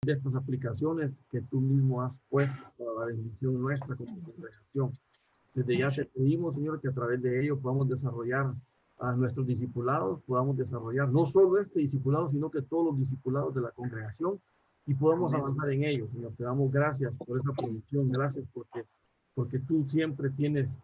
de estas aplicaciones que tú mismo has puesto para la bendición nuestra como congregación. Desde ya te pedimos, Señor, que a través de ello podamos desarrollar a nuestros discipulados, podamos desarrollar no solo este discipulado, sino que todos los discipulados de la congregación y podamos avanzar en ellos. Señor, te damos gracias por esa provisión, gracias porque tú siempre tienes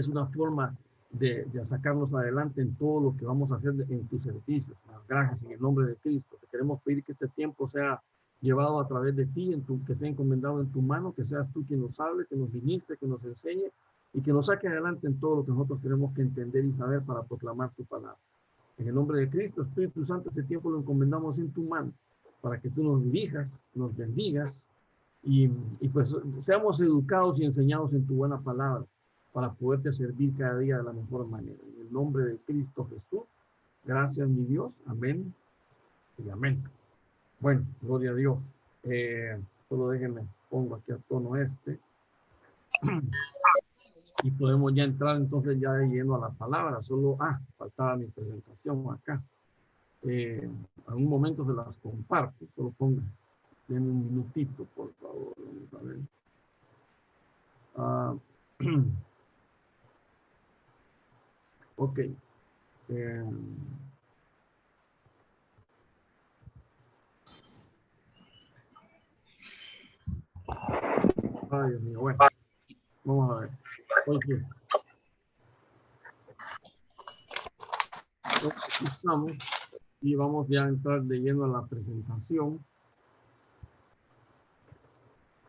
una forma de sacarnos adelante en todo lo que vamos a hacer en tus servicios. Gracias en el nombre de Cristo. Te queremos pedir que este tiempo sea llevado a través de ti, que sea encomendado en tu mano, que seas tú quien nos hable, que nos ministre, que nos enseñe y que nos saque adelante en todo lo que nosotros tenemos que entender y saber para proclamar tu palabra. En el nombre de Cristo, Espíritu Santo, este tiempo lo encomendamos en tu mano para que tú nos dirijas, nos bendigas y pues seamos educados y enseñados en tu buena palabra para poderte servir cada día de la mejor manera. En el nombre de Cristo Jesús, gracias mi Dios, amén y amén. Bueno, gloria a Dios. Solo déjenme, pongo aquí a tono este. Y podemos ya entrar entonces ya de lleno a la palabra. Solo, faltaba mi presentación acá. En un momento se las comparto. Solo pongan, denme un minutito, por favor. Vamos a ver. Ok. Ay, Dios mío. Bueno, vamos a ver. Okay. Aquí estamos y vamos ya a entrar de lleno a la presentación.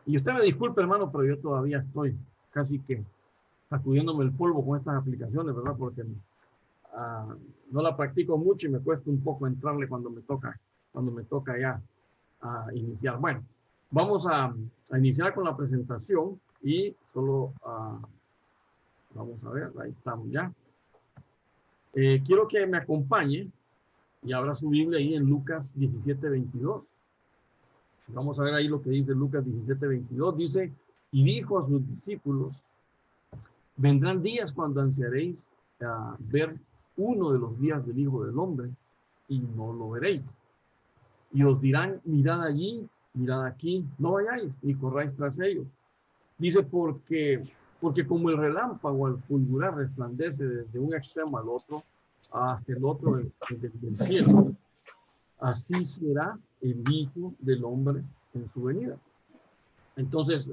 Y usted me disculpe, hermano, pero yo todavía estoy casi que sacudiéndome el polvo con estas aplicaciones, ¿verdad? Porque no la practico mucho y me cuesta un poco entrarle cuando me toca ya iniciar. Bueno, vamos a iniciar con la presentación y solo vamos a ver, ahí estamos ya. Quiero que me acompañe y abra su Biblia ahí en Lucas 17:22. Vamos a ver ahí lo que dice Lucas 17:22. Dice, y dijo a sus discípulos, vendrán días cuando ansiaréis ver uno de los días del Hijo del Hombre y no lo veréis. Y os dirán, mirad allí, mirad aquí, no vayáis ni corráis tras ellos. Dice, porque como el relámpago al fulgurar resplandece desde un extremo al otro, hasta el otro del cielo, así será el Hijo del Hombre en su venida. Entonces,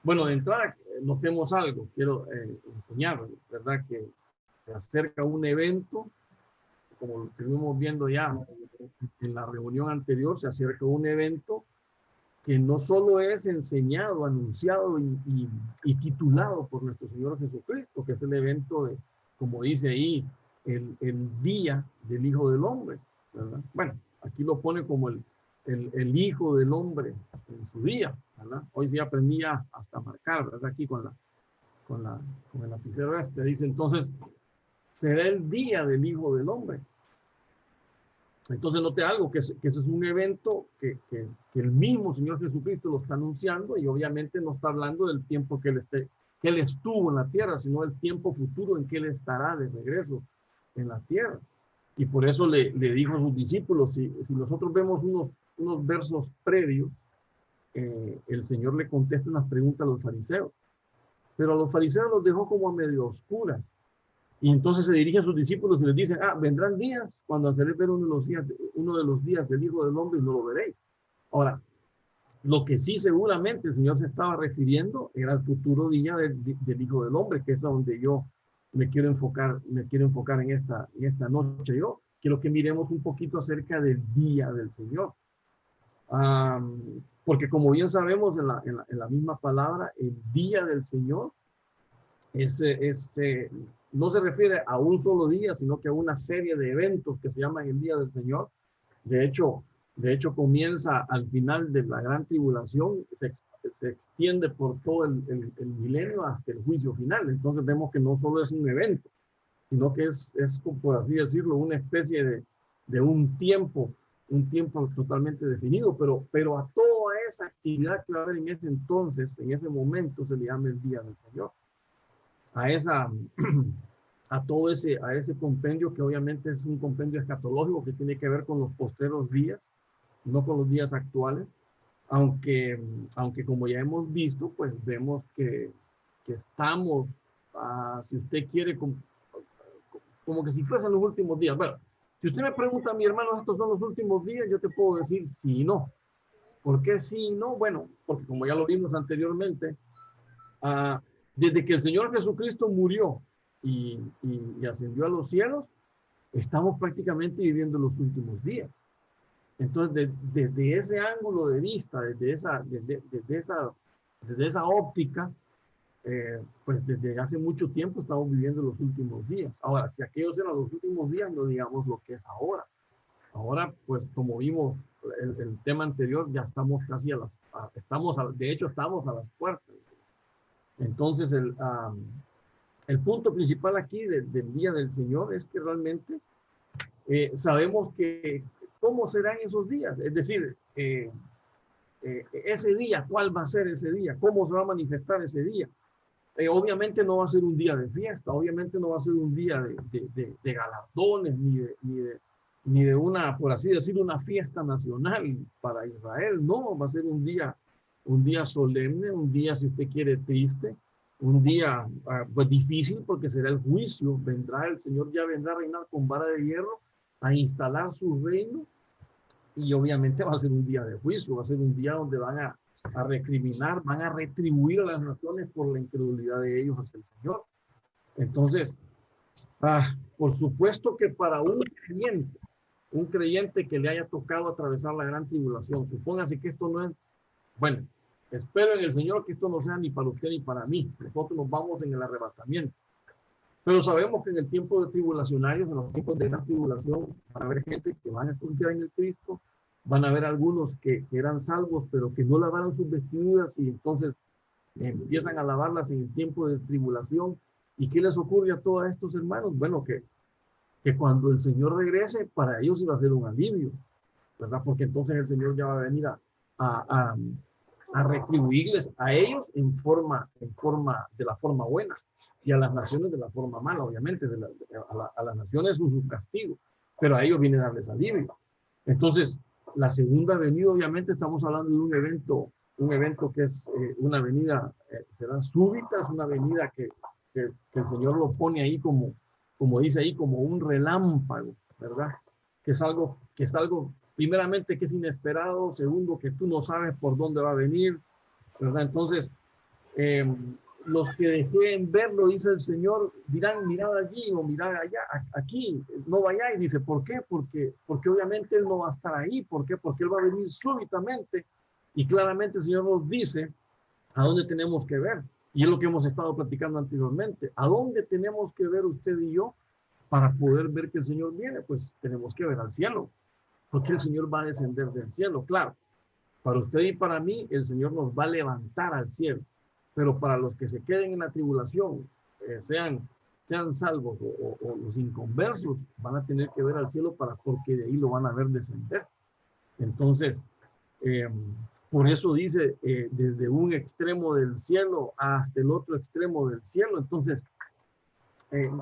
bueno, de entrada, notemos algo, quiero enseñar, ¿verdad? Que se acerca un evento, como lo estuvimos viendo ya en la reunión anterior, se acerca un evento que no solo es enseñado, anunciado y titulado por nuestro Señor Jesucristo, que es el evento de, como dice ahí, el día del Hijo del Hombre, ¿verdad? Bueno, aquí lo pone como el Hijo del Hombre en su día, ¿verdad? Hoy sí aprendí hasta marcar, ¿verdad? Aquí con el lapicero este, dice entonces, será el día del Hijo del Hombre. Entonces note algo, que ese es un evento que el mismo Señor Jesucristo lo está anunciando y obviamente no está hablando del tiempo que él estuvo en la tierra, sino del tiempo futuro en que Él estará de regreso en la tierra. Y por eso le dijo a sus discípulos, si nosotros vemos unos versos previos, el Señor le contesta unas preguntas a los fariseos, pero a los fariseos los dejó como a medio oscuras. Y entonces se dirige a sus discípulos y les dice, vendrán días cuando ansiaréis ver uno de los días del Hijo del Hombre y no lo veréis. Ahora, lo que sí seguramente el Señor se estaba refiriendo era el futuro día del Hijo del Hombre, que es a donde yo me quiero enfocar en esta noche. Yo quiero que miremos un poquito acerca del día del Señor. Porque como bien sabemos en la misma palabra, el día del Señor no se refiere a un solo día, sino que a una serie de eventos que se llaman el día del Señor. De hecho comienza al final de la gran tribulación, se extiende por todo el milenio hasta el juicio final. Entonces vemos que no solo es un evento, sino que es por así decirlo, una especie de un tiempo totalmente definido, pero a toda esa actividad que va a haber en ese entonces, en ese momento, se le llama el día del Señor. A ese compendio que obviamente es un compendio escatológico que tiene que ver con los postreros días, no con los días actuales, aunque, aunque como ya hemos visto, pues vemos que estamos, si usted quiere, como que si fuesen los últimos días. Bueno, si usted me pregunta a mi hermano, ¿estos son los últimos días? Yo te puedo decir sí y no. ¿Por qué sí y no? Bueno, porque como ya lo vimos anteriormente, uh, desde que el Señor Jesucristo murió y ascendió a los cielos, estamos prácticamente viviendo los últimos días. Entonces, desde ese ángulo de vista, desde esa óptica, pues desde hace mucho tiempo estamos viviendo los últimos días. Ahora, si aquellos eran los últimos días, no digamos lo que es ahora. Ahora, pues como vimos el tema anterior, ya estamos casi de hecho estamos a las puertas. Entonces, el punto principal aquí del día del Señor es que realmente sabemos que cómo serán esos días, es decir, ese día, cuál va a ser ese día, cómo se va a manifestar ese día. Obviamente no va a ser un día de fiesta, obviamente no va a ser un día de galardones, ni de una, por así decirlo, una fiesta nacional para Israel. No, va a ser un día solemne, un día, si usted quiere, triste, un día pues difícil porque será el juicio. Vendrá el Señor, ya vendrá a reinar con vara de hierro, a instalar su reino, y obviamente va a ser un día de juicio, va a ser un día donde van a recriminar, van a retribuir a las naciones por la incredulidad de ellos hacia el Señor. Entonces, por supuesto que para un creyente que le haya tocado atravesar la gran tribulación, supóngase que esto no es, bueno, espero en el Señor que esto no sea ni para usted ni para mí, nosotros nos vamos en el arrebatamiento. Pero sabemos que en el tiempo de tribulacionarios, en los tiempos de gran tribulación, van a haber gente que van a confiar en el Cristo, van a haber algunos que eran salvos, pero que no lavaron sus vestiduras y entonces empiezan a lavarlas en el tiempo de tribulación. ¿Y qué les ocurre a todos estos hermanos? Bueno, que cuando el Señor regrese, para ellos iba a ser un alivio, ¿verdad? Porque entonces el Señor ya va a venir a retribuirles a ellos de la forma buena, y a las naciones de la forma mala, obviamente, a las naciones su castigo, pero a ellos viene a darles alivio. Entonces, la segunda venida, obviamente, estamos hablando de un evento que es una venida, será súbita, es una venida que el Señor lo pone ahí como dice ahí, como un relámpago, ¿verdad? Que es algo, primeramente, que es inesperado, segundo, que tú no sabes por dónde va a venir, ¿verdad? Entonces, los que deseen verlo, dice el Señor, dirán, mirad allí o mirad allá, aquí, no vayáis. Dice, ¿por qué? Porque obviamente Él no va a estar ahí. ¿Por qué? Porque Él va a venir súbitamente, y claramente el Señor nos dice a dónde tenemos que ver. Y es lo que hemos estado platicando anteriormente. ¿A dónde tenemos que ver usted y yo para poder ver que el Señor viene? Pues tenemos que ver al cielo, porque el Señor va a descender del cielo. Claro, para usted y para mí, el Señor nos va a levantar al cielo. Pero para los que se queden en la tribulación, sean salvos o los inconversos, van a tener que ver al cielo porque de ahí lo van a ver descender. Entonces, por eso dice, desde un extremo del cielo hasta el otro extremo del cielo. Entonces,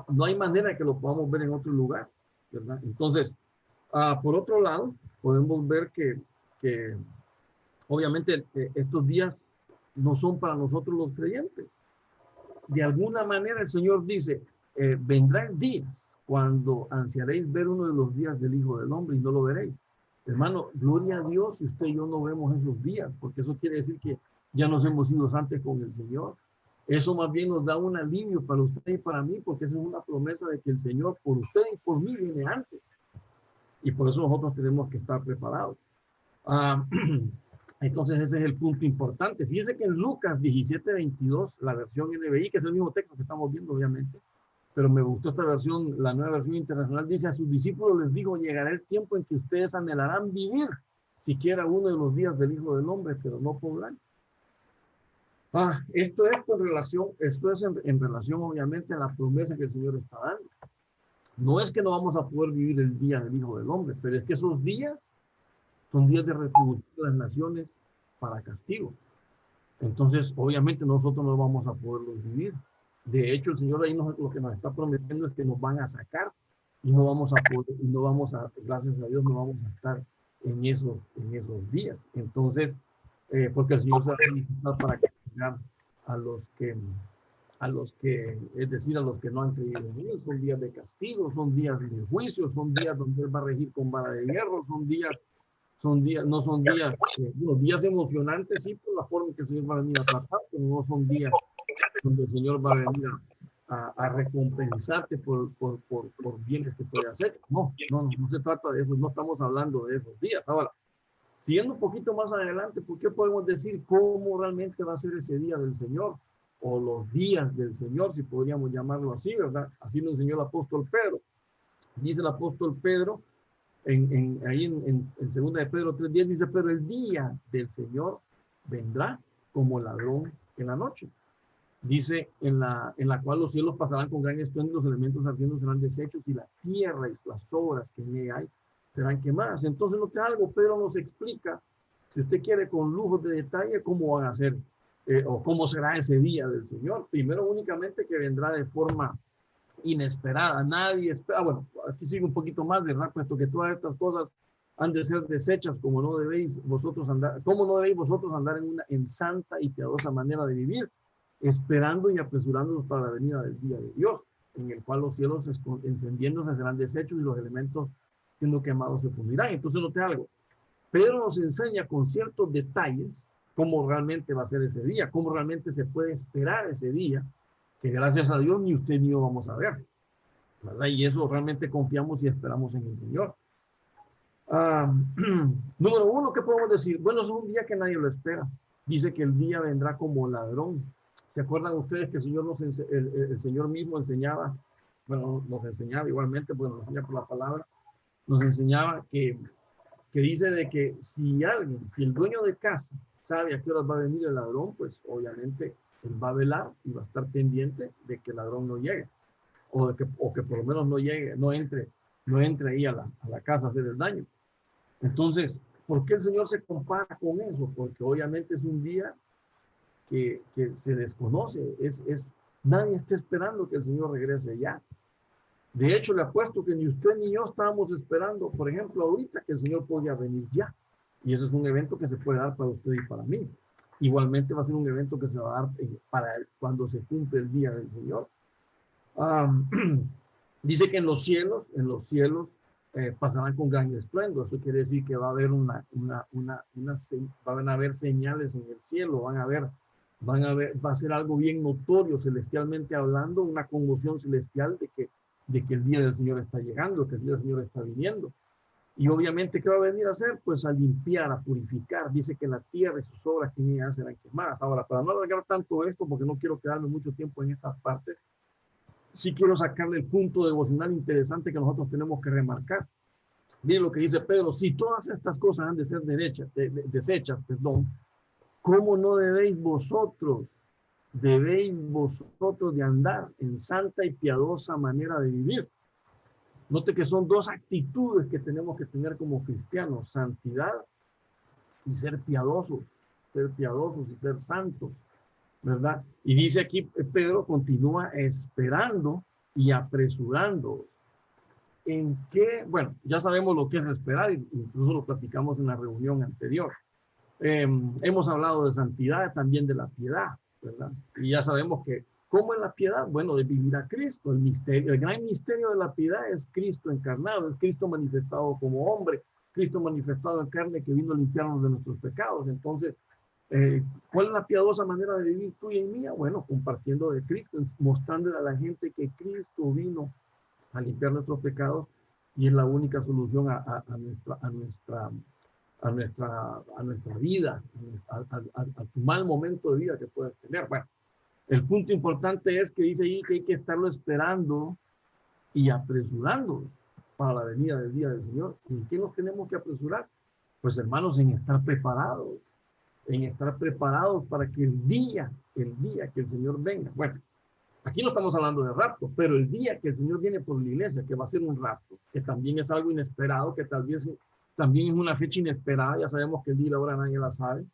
no hay manera que lo podamos ver en otro lugar, ¿verdad? Entonces, por otro lado, podemos ver que obviamente estos días no son para nosotros los creyentes. De alguna manera el Señor dice, vendrán días cuando ansiaréis ver uno de los días del Hijo del Hombre y no lo veréis. Hermano, gloria a Dios si usted y yo no vemos esos días, porque eso quiere decir que ya nos hemos ido antes con el Señor. Eso más bien nos da un alivio para usted y para mí, porque esa es una promesa de que el Señor por usted y por mí viene antes. Y por eso nosotros tenemos que estar preparados. Entonces ese es el punto importante. Fíjese que en Lucas 17:22, la versión NBI, que es el mismo texto que estamos viendo obviamente, pero me gustó esta versión, la nueva versión internacional, dice: a sus discípulos les digo, llegará el tiempo en que ustedes anhelarán vivir siquiera uno de los días del Hijo del Hombre, pero no podrán. Esto es en relación obviamente a la promesa que el Señor está dando. No es que no vamos a poder vivir el día del Hijo del Hombre, pero es que esos días son días de retribución de las naciones para castigo. Entonces, obviamente nosotros no vamos a poderlos vivir. De hecho, el Señor ahí lo que nos está prometiendo es que nos van a sacar y no vamos a poder, gracias a Dios, no vamos a estar en esos días. Entonces, porque el Señor se va a manifestar para castigar a los que, es decir, a los que no han creído en Él. Son días de castigo, son días de juicio, son días donde Él va a regir con vara de hierro, no son días, los días emocionantes, sí, por la forma en que el Señor va a venir a tratar, pero no son días donde el Señor va a venir a recompensarte por bienes que tú hayas hecho. No se trata de eso, no estamos hablando de esos días. Ahora, siguiendo un poquito más adelante, ¿por qué podemos decir cómo realmente va a ser ese día del Señor? O los días del Señor, si podríamos llamarlo así, ¿verdad? Así lo enseñó el apóstol Pedro. Dice el apóstol Pedro, ahí en segunda de Pedro 3:10, dice, pero el día del Señor vendrá como ladrón en la noche. Dice, en la cual los cielos pasarán con gran estruendo y los elementos ardiendo serán deshechos y la tierra y las obras que en ella hay serán quemadas. Entonces, note algo, Pedro nos explica, si usted quiere con lujos de detalle, cómo van a ser o cómo será ese día del Señor. Primero, únicamente que vendrá de forma inesperada. Nadie espera. Bueno, aquí sigue un poquito más, ¿verdad? Puesto que todas estas cosas han de ser desechas, como no debéis vosotros andar en santa y piadosa manera de vivir, esperando y apresurándonos para la venida del día de Dios, en el cual los cielos encendiéndose serán deshechos y los elementos siendo quemados se fundirán. Entonces, note algo. Pedro nos enseña con ciertos detalles cómo realmente va a ser ese día, cómo realmente se puede esperar ese día, que gracias a Dios ni usted ni yo vamos a ver, ¿verdad? Y eso realmente confiamos y esperamos en el Señor. Número uno, ¿qué podemos decir? Bueno, es un día que nadie lo espera. Dice que el día vendrá como ladrón. ¿Se acuerdan ustedes que el Señor, el Señor mismo enseñaba, bueno, nos enseñaba igualmente, pues nos enseña por la palabra, nos enseñaba que dice de que si el dueño de casa sabe a qué horas va a venir el ladrón, pues obviamente él va a velar y va a estar pendiente de que el ladrón no llegue, o que por lo menos no llegue, no entre ahí a la casa a hacer el daño. Entonces, ¿por qué el Señor se compara con eso? Porque obviamente es un día que se desconoce, nadie está esperando que el Señor regrese ya. De hecho, le apuesto que ni usted ni yo estábamos esperando, por ejemplo, ahorita que el Señor podía venir ya. Y ese es un evento que se puede dar para usted y para mí. Igualmente va a ser un evento que se va a dar para cuando se cumple el día del Señor. Dice que en los cielos pasarán con gran estruendo. Eso quiere decir que va a haber van a haber señales en el cielo, va a ser algo bien notorio celestialmente hablando, una conmoción celestial de que el día del Señor está llegando, que el día del Señor está viniendo. Y obviamente, ¿qué va a venir a hacer? Pues a limpiar, a purificar. Dice que la tierra y sus obras que en ella serán quemadas. Ahora, para no alargar tanto esto, porque no quiero quedarme mucho tiempo en estas partes, sí quiero sacarle el punto devocional interesante que nosotros tenemos que remarcar. Miren lo que dice Pedro, si todas estas cosas han de ser desechas, ¿cómo no debéis vosotros de andar en santa y piadosa manera de vivir? Note que son dos actitudes que tenemos que tener como cristianos, santidad y ser piadosos y ser santos, ¿verdad? Y dice aquí, Pedro continúa esperando y apresurando. ¿En qué? Bueno, ya sabemos lo que es esperar, incluso lo platicamos en la reunión anterior. Hemos hablado de santidad, también de la piedad, ¿verdad? Y ya sabemos que, ¿cómo es la piedad? Bueno, de vivir a Cristo. El gran misterio de la piedad es Cristo encarnado, es Cristo manifestado como hombre, Cristo manifestado en carne que vino a limpiarnos de nuestros pecados. Entonces, ¿cuál es la piadosa manera de vivir tuya y mía? Bueno, compartiendo de Cristo, mostrándole a la gente que Cristo vino a limpiar nuestros pecados y es la única solución a nuestra vida, a tu mal momento de vida que puedes tener. Bueno, el punto importante es que dice ahí que hay que estarlo esperando y apresurando para la venida del día del Señor. ¿Y en qué nos tenemos que apresurar? Pues hermanos, en estar preparados para que el día que el Señor venga. Bueno, aquí no estamos hablando de rapto, pero el día que el Señor viene por la iglesia, que va a ser un rapto, que también es algo inesperado, que tal vez también es una fecha inesperada, ya sabemos que el día y la hora nadie la sabe,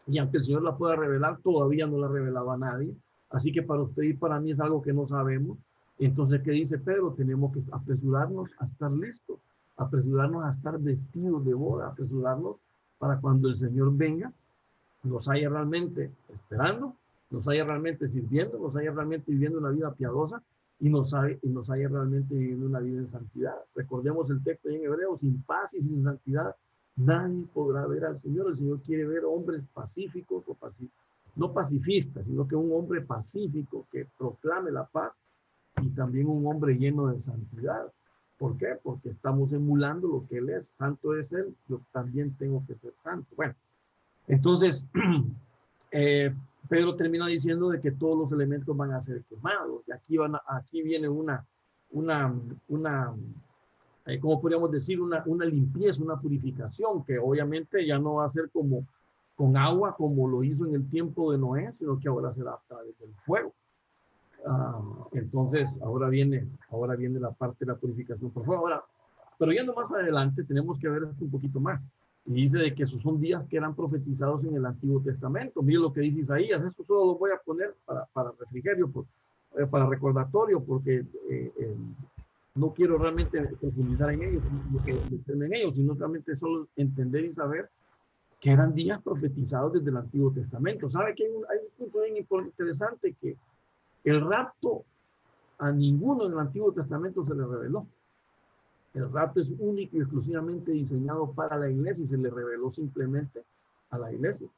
y aunque el Señor la pueda revelar, todavía no la revelaba a nadie, así que para usted y para mí es algo que no sabemos. Entonces, ¿qué dice Pedro? Tenemos que apresurarnos a estar listos, apresurarnos a estar vestidos de boda, apresurarnos para cuando el Señor venga, nos haya realmente esperando, nos haya realmente sirviendo, nos haya realmente viviendo una vida piadosa y nos haya realmente viviendo una vida en santidad. Recordemos el texto en Hebreos: sin paz y sin santidad nadie podrá ver al Señor. El Señor quiere ver hombres pacíficos, o no pacifistas, sino que un hombre pacífico que proclame la paz, y también un hombre lleno de santidad. ¿Por qué? Porque estamos emulando lo que Él es. Santo es Él, yo también tengo que ser santo. Bueno, entonces, Pedro termina diciendo de que todos los elementos van a ser quemados. Y aquí viene una ¿cómo podríamos decir? Una limpieza, una purificación, que obviamente ya no va a ser como con agua, como lo hizo en el tiempo de Noé, sino que ahora será a través del fuego. Entonces, ahora viene la parte de la purificación por fuego. Ahora, pero yendo más adelante, tenemos que ver esto un poquito más. Y dice de que esos son días que eran profetizados en el Antiguo Testamento. Mire lo que dice Isaías. Esto solo lo voy a poner para refrigerio, para recordatorio, porque no quiero realmente profundizar en ellos, sino realmente solo entender y saber que eran días profetizados desde el Antiguo Testamento. ¿Sabe que hay un punto bien interesante? Que el rapto a ninguno en el Antiguo Testamento se le reveló. El rapto es único y exclusivamente diseñado para la iglesia y se le reveló simplemente a la iglesia.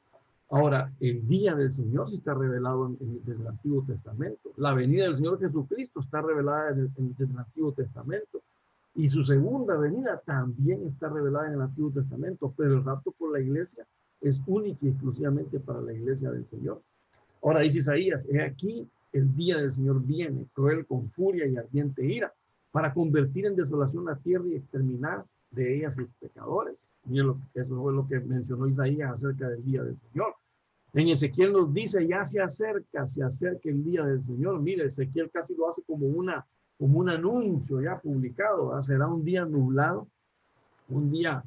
Ahora, el día del Señor sí está revelado desde el Antiguo Testamento. La venida del Señor Jesucristo está revelada desde el Antiguo Testamento. Y su segunda venida también está revelada en el Antiguo Testamento. Pero el rapto por la iglesia es único y exclusivamente para la iglesia del Señor. Ahora dice Isaías: he aquí, el día del Señor viene, cruel, con furia y ardiente ira, para convertir en desolación la tierra y exterminar de ella sus pecadores. Miren, eso fue lo que mencionó Isaías acerca del día del Señor. En Ezequiel nos dice: ya se acerca el día del Señor. Mire, Ezequiel casi lo hace como un anuncio ya publicado, ¿verdad? Será un día nublado, un día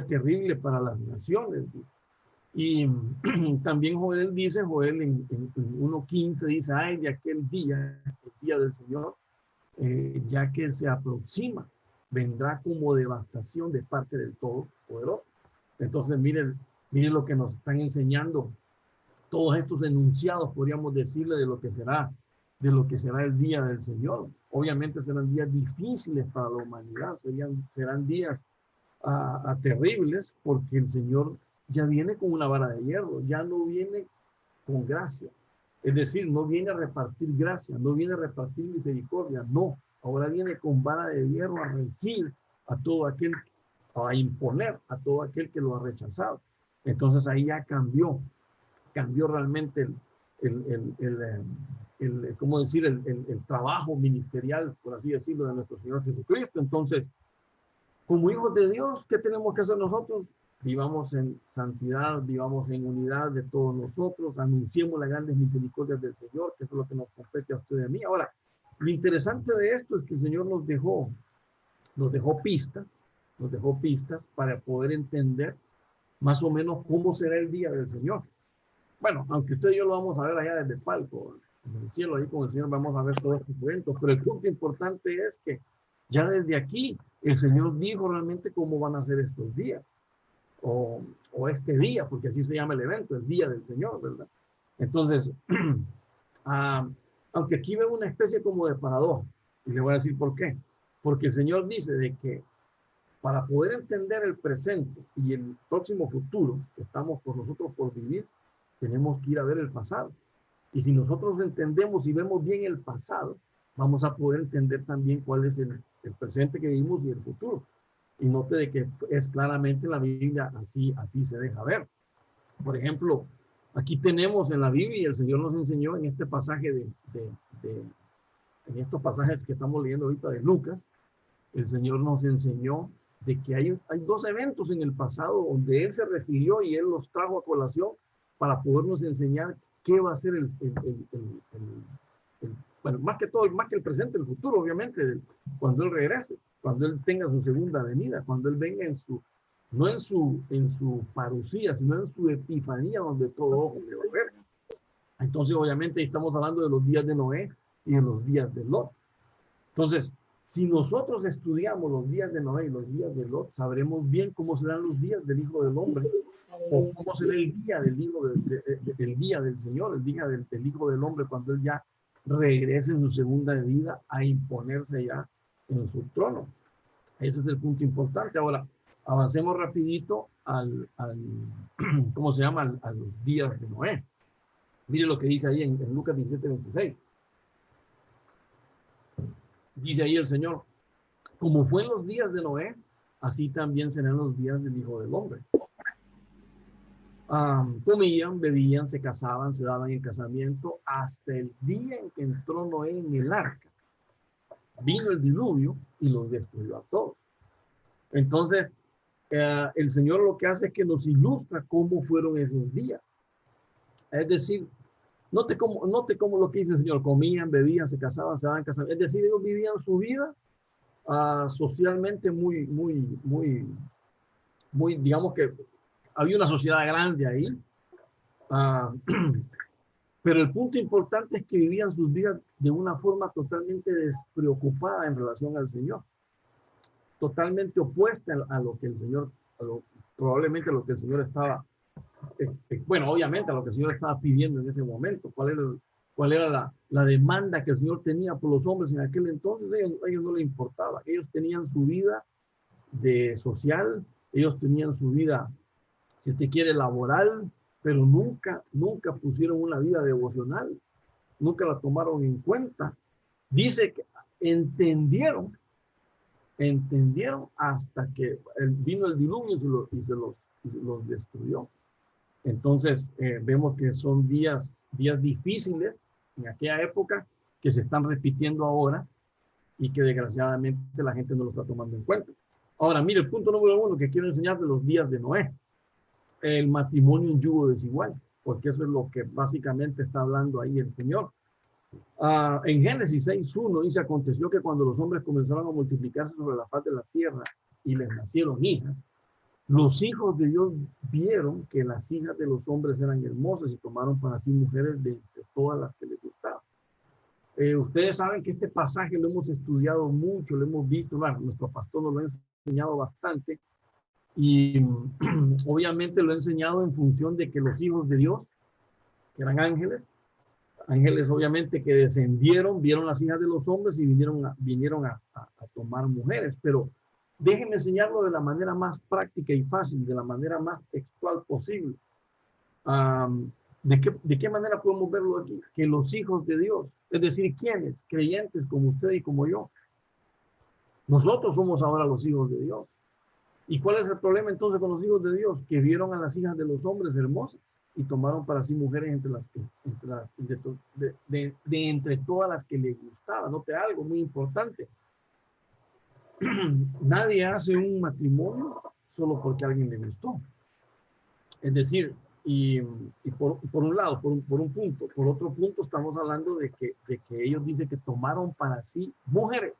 terrible para las naciones. Y también Joel dice, en 1:15 dice: ay, de aquel día, el día del Señor, ya que se aproxima, vendrá como devastación de parte del Todopoderoso. Entonces, miren lo que nos están enseñando todos estos enunciados, podríamos decirle, de lo que será el día del Señor. Obviamente serán días difíciles para la humanidad, serán días terribles, porque el Señor ya viene con una vara de hierro, ya no viene con gracia. Es decir, no viene a repartir gracia, no viene a repartir misericordia, no. Ahora viene con vara de hierro a regir a todo aquel, a imponer a todo aquel que lo ha rechazado. Entonces ahí ya cambió realmente ¿cómo decir? El trabajo ministerial, por así decirlo, de nuestro Señor Jesucristo. Entonces, como hijos de Dios, ¿qué tenemos que hacer nosotros? Vivamos en santidad, vivamos en unidad de todos nosotros, anunciemos las grandes misericordias del Señor, que eso es lo que nos compete a usted y a mí. Ahora, lo interesante de esto es que el Señor nos dejó pistas para poder entender más o menos cómo será el día del Señor. Bueno, aunque usted y yo lo vamos a ver allá desde el palco, en el cielo, ahí con el Señor vamos a ver todos estos eventos, pero el punto importante es que ya desde aquí el Señor dijo realmente cómo van a ser estos días, o este día, porque así se llama el evento, el día del Señor, ¿verdad? Entonces, aunque aquí veo una especie como de paradoja, y le voy a decir por qué. Porque el Señor dice de que para poder entender el presente y el próximo futuro que estamos por nosotros por vivir, tenemos que ir a ver el pasado. Y si nosotros entendemos y vemos bien el pasado, vamos a poder entender también cuál es el presente que vivimos y el futuro. Y note de que es claramente en la Biblia, así se deja ver. Por ejemplo, aquí tenemos en la Biblia, y el Señor nos enseñó en este pasaje en estos pasajes que estamos leyendo ahorita de Lucas, el Señor nos enseñó de que hay dos eventos en el pasado donde Él se refirió y Él los trajo a colación para podernos enseñar qué va a ser bueno, más que el presente, el futuro, obviamente, cuando Él regrese, cuando Él tenga su segunda venida, cuando Él venga no en su parucía, sino en su epifanía, donde todo ojo le va a ver. Entonces, obviamente, estamos hablando de los días de Noé y de los días de Lot. Entonces, Si nosotros estudiamos los días de Noé y los días de Lot, sabremos bien cómo serán los días del Hijo del Hombre, o cómo será el día del Hijo del día del Señor, el día del Hijo del Hombre, cuando Él ya regrese en su segunda vida a imponerse ya en su trono. Ese es el punto importante. Ahora, avancemos rapidito ¿cómo se llama? A los días de Noé. Mire lo que dice ahí en Lucas 17:26. Dice ahí el Señor, como fue en los días de Noé, así también serán los días del Hijo del Hombre. Comían, bebían, se casaban, se daban el casamiento, hasta el día en que entró Noé en el arca. Vino el diluvio y los destruyó a todos. Entonces, el Señor lo que hace es que nos ilustra cómo fueron esos días. Es decir, note cómo lo que dice el Señor: comían, bebían, se casaban, se daban casamiento. Es decir, ellos vivían su vida socialmente muy, digamos que había una sociedad grande ahí. Pero el punto importante es que vivían sus vidas de una forma totalmente despreocupada en relación al Señor. Totalmente opuesta a lo que el Señor, probablemente a lo que el Señor estaba, bueno, obviamente a lo que el Señor estaba pidiendo en ese momento. ¿Cuál era la demanda que el Señor tenía por los hombres en aquel entonces? Ellos no les importaba. Ellos tenían su vida de social, ellos tenían su vida, si usted quiere, laboral, pero nunca pusieron una vida devocional, nunca la tomaron en cuenta. Dice que entendieron hasta que vino el diluvio y se los destruyó. Entonces, vemos que son días difíciles en aquella época que se están repitiendo ahora y que desgraciadamente la gente no lo está tomando en cuenta. Ahora, mire, el punto número 1 que quiero enseñar de los días de Noé: el matrimonio en yugo desigual, porque eso es lo que básicamente está hablando ahí el Señor. En Génesis 6:1 dice: aconteció que cuando los hombres comenzaron a multiplicarse sobre la faz de la tierra y les nacieron hijas, los hijos de Dios vieron que las hijas de los hombres eran hermosas y tomaron para sí mujeres de entre todas las que les gustaban. Ustedes saben que este pasaje lo hemos estudiado mucho, lo hemos visto, bueno, nuestro pastor nos lo ha enseñado bastante, y obviamente lo ha enseñado en función de que los hijos de Dios, que eran ángeles obviamente que descendieron, vieron las hijas de los hombres y vinieron a tomar mujeres. Pero déjenme enseñarlo de la manera más práctica y fácil, de la manera más textual posible. ¿De qué manera podemos verlo aquí? Que los hijos de Dios, es decir, ¿quiénes? Creyentes como usted y como yo. Nosotros somos ahora los hijos de Dios. ¿Y cuál es el problema entonces con los hijos de Dios? Que vieron a las hijas de los hombres hermosas y tomaron para sí mujeres entre todas las que les gustaba. Note algo muy importante. Nadie hace un matrimonio solo porque a alguien le gustó. Es decir, y por un lado, por un punto. Por otro punto, estamos hablando de que ellos dicen que tomaron para sí mujeres.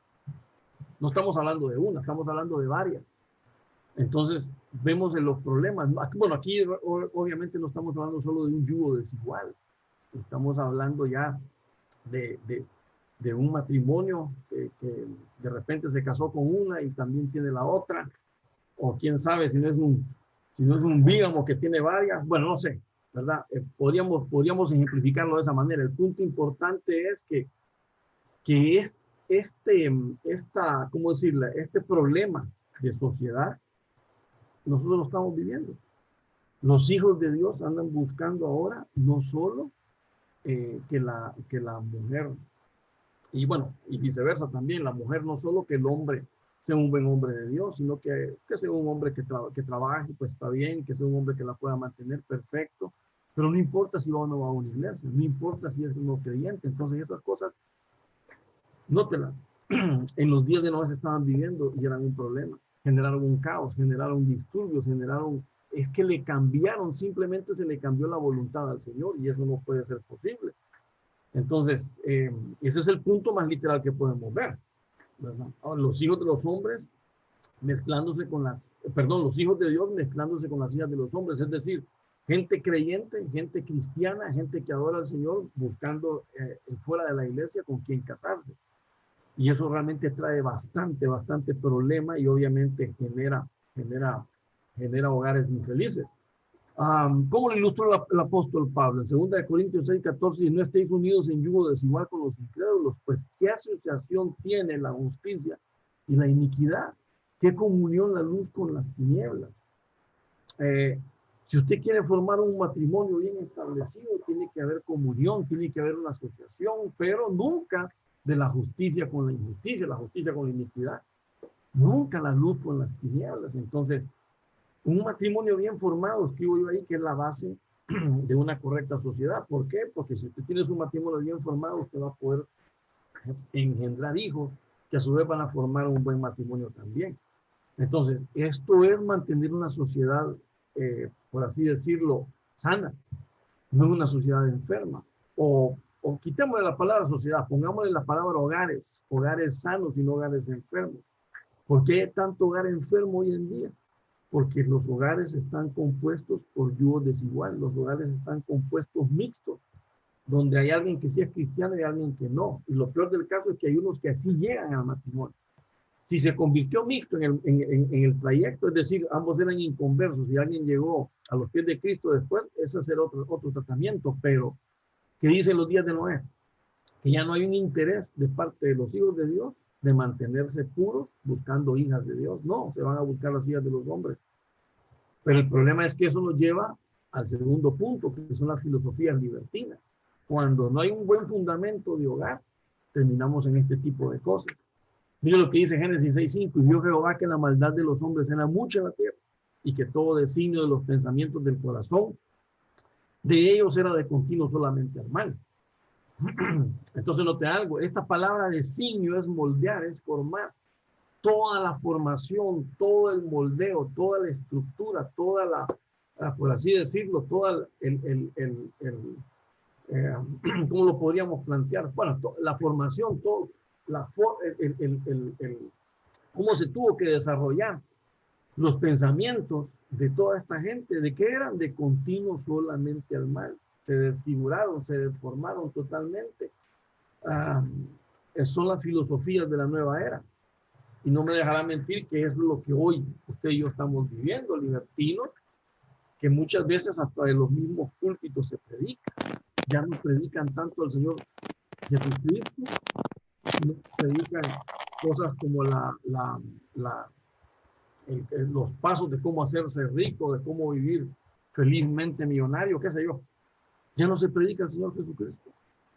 No estamos hablando de una, estamos hablando de varias. Entonces, vemos en los problemas. Bueno, aquí obviamente no estamos hablando solo de un yugo desigual. Estamos hablando ya de un matrimonio que de repente se casó con una y también tiene la otra. O quién sabe si no es un bígamo que tiene varias. Bueno, no sé, ¿verdad? Podríamos ejemplificarlo de esa manera. El punto importante es que es ¿cómo decirle? Este problema de sociedad nosotros lo estamos viviendo. Los hijos de Dios andan buscando ahora no solo que la mujer, y bueno, y viceversa también, la mujer no solo que el hombre sea un buen hombre de Dios, sino que sea un hombre que trabaje, pues está bien, que sea un hombre que la pueda mantener perfecto, pero no importa si va o no va a una iglesia, no importa si es uno creyente. Entonces esas cosas, nótelas, en los días de Noé se estaban viviendo y eran un problema. Generaron un caos, generaron disturbios, es que le cambiaron, simplemente se le cambió la voluntad al Señor y eso no puede ser posible. Entonces, ese es el punto más literal que podemos ver, ¿verdad? Ahora, los hijos de los hombres mezclándose con los hijos de Dios mezclándose con las hijas de los hombres, es decir, gente creyente, gente cristiana, gente que adora al Señor buscando fuera de la iglesia con quien casarse. Y eso realmente trae bastante problema y obviamente genera hogares infelices. ¿Cómo lo ilustró el apóstol Pablo? En 2 Corintios 6:14, y no estéis unidos en yugo desigual con los incrédulos, pues ¿qué asociación tiene la justicia y la iniquidad? ¿Qué comunión la luz con las tinieblas? Si usted quiere formar un matrimonio bien establecido, tiene que haber comunión, tiene que haber una asociación, pero nunca de la justicia con la injusticia, la justicia con la iniquidad, nunca la luz con las tinieblas. Entonces, un matrimonio bien formado, escribo yo ahí, que es la base de una correcta sociedad. ¿Por qué? Porque si usted tiene un matrimonio bien formado, usted va a poder engendrar hijos que a su vez van a formar un buen matrimonio también. Entonces, esto es mantener una sociedad, por así decirlo, sana, no una sociedad enferma. O quitémosle la palabra sociedad, pongámosle la palabra hogares, hogares sanos y no hogares enfermos. ¿Por qué hay tanto hogar enfermo hoy en día? Porque los hogares están compuestos por yugos desiguales, los hogares están compuestos mixtos, donde hay alguien que sí es cristiano y alguien que no. Y lo peor del caso es que hay unos que así llegan al matrimonio. Si se convirtió mixto en el trayecto, es decir, ambos eran inconversos y alguien llegó a los pies de Cristo después, ese será otro tratamiento. Pero, ¿qué dicen los días de Noé? Que ya no hay un interés de parte de los hijos de Dios de mantenerse puros buscando hijas de Dios. No, se van a buscar las hijas de los hombres. Pero el problema es que eso nos lleva al segundo punto, que son las filosofías libertinas. Cuando no hay un buen fundamento de hogar, terminamos en este tipo de cosas. Mire lo que dice Génesis 6:5, y vio Jehová que la maldad de los hombres era mucha en la tierra, y que todo designio de los pensamientos del corazón de ellos era de continuo solamente al mal. Entonces note algo, esta palabra designio es moldear, es formar. Toda la formación, todo el moldeo, toda la estructura, toda por así decirlo, toda ¿cómo lo podríamos plantear? Bueno, la formación, todo, cómo se tuvo que desarrollar los pensamientos de toda esta gente, ¿de qué eran? De continuo solamente al mal. Se desfiguraron, se deformaron totalmente. Son las filosofías de la nueva era. Y no me dejará mentir que es lo que hoy usted y yo estamos viviendo, libertinos, que muchas veces hasta de los mismos púlpitos se predica. Ya no predican tanto al Señor Jesucristo, no predican cosas como los pasos de cómo hacerse rico, de cómo vivir felizmente millonario, qué sé yo. Ya no se predica al Señor Jesucristo.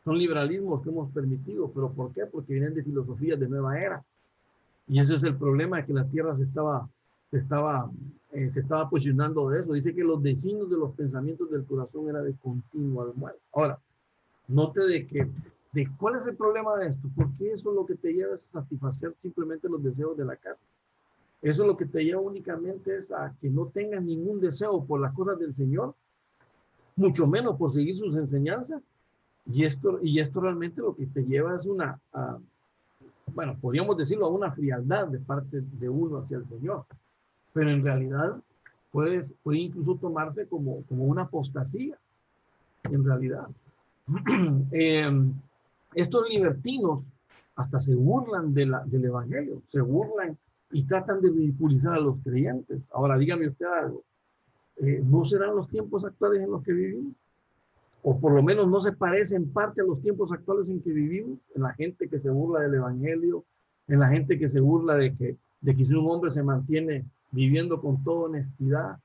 Son liberalismos que hemos permitido, pero ¿por qué? Porque vienen de filosofías de nueva era. Y ese es el problema, de que la tierra se estaba posicionando de eso. Dice que los designios de los pensamientos del corazón era de continuo al mal. Ahora, note de cuál es el problema de esto, porque eso es lo que te lleva a satisfacer simplemente los deseos de la carne. Eso es lo que te lleva únicamente es a que no tengas ningún deseo por las cosas del Señor, mucho menos por seguir sus enseñanzas. Y esto realmente lo que te lleva es bueno, podríamos decirlo, a una frialdad de parte de uno hacia el Señor. Pero en realidad puede incluso tomarse como una apostasía, en realidad. Estos libertinos hasta se burlan del Evangelio, se burlan y tratan de ridiculizar a los creyentes. Ahora, dígame usted algo, ¿no serán los tiempos actuales en los que vivimos? O por lo menos no se parece en parte a los tiempos actuales en que vivimos, en la gente que se burla del Evangelio, en la gente que se burla de que si un hombre se mantiene viviendo con toda honestidad,